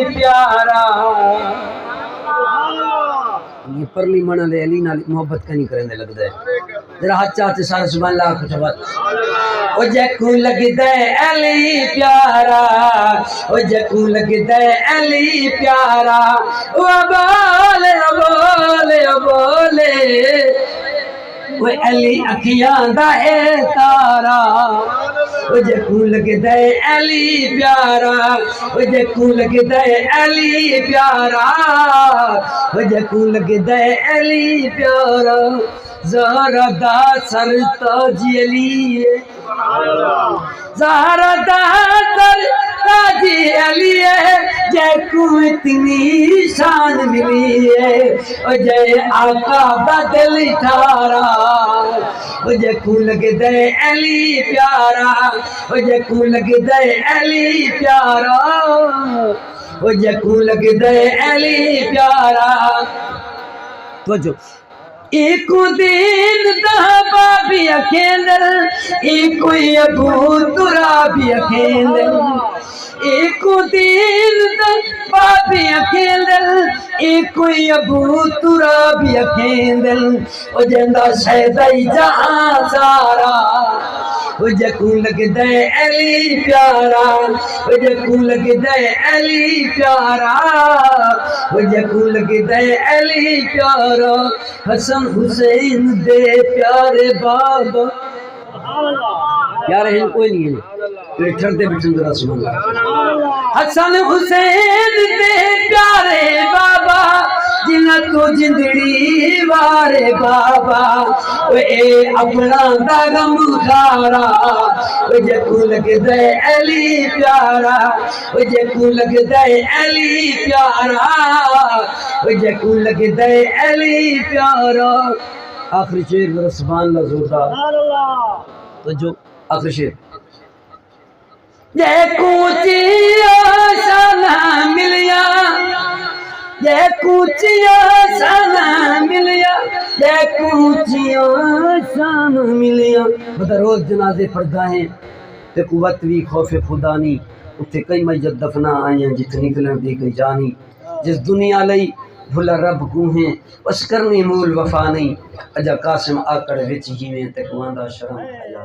प्यारा। ये परली मन ले अली नाल मोहब्बत कहीं करने लगदा है। जरा हाथ चाहते सारा सुभान अल्लाह कुछ बात ओ जकू लगदा है अली प्यारा, ओ जकू लगदा है अली प्यारा। ओ बोले ओ बोले ओ बोले वो अली अखियां दा है तारा। ओ जकू लगदा है अली प्यारा, ओ जकू लगदा है अली प्यारा, ओ जकू लगदा है अली प्यारा। ज़हरा दा सर ताज अली है, ज़हरा दा सर ताज अली है। जकू इतनी शान मिली है, ओ जय आका बदल ठारा। ओ जकू लगदा है अली प्यारा, ओ जकू लगदा है अली प्यारा, ओ जकू लगदा है अली प्यारा। तो जो एक दिन दहबा भी अकेंदल, एक अबू तुरा भी अकेंदल। एक दिन दहबा भी अकेंदल, एक अबू तुरा भी अकेंदल। ओ जंदा शहदाई जहां सारा। ओ जकू लगदा है अली प्यारा, ओ जकू लगदा है अली प्यारा, ओ जकू लगदा है अली प्यारा। हसन हुसैन दे प्यारे बाबा यार है कोई नहीं है ठरते बिठन जरा सुन। हसन हुसैन दे प्यारे बाबा जिन्ना तो जिंदड़ी वारे बाबा। ओ ए अपना दा गम खारा, ओ जकू लगदा है अली प्यारा, ओ जकू लगदा है अली प्यारा, ओ जकू लगदा है अली प्यारा। आखिरी शेर मेरा सुभान अल्लाह जोरदार। तो जो आखिरी शेर जकू चिया सना मिलिया, जकू चिया सना मिलिया, जकू चिया सना मिलिया। बता रोज जनाजे पढ़दा है ते कुवत भी खौफे खुदा नहीं। उत्थे कई मस्जिद दफना आइयां जिथ निकलन दी कोई जानी। जिस दुनिया लई भुला रब को है बस करनी मूल वफा नहीं। अजा कासिम आकड़ विच जिवें ते कुआंदा शर्म हया।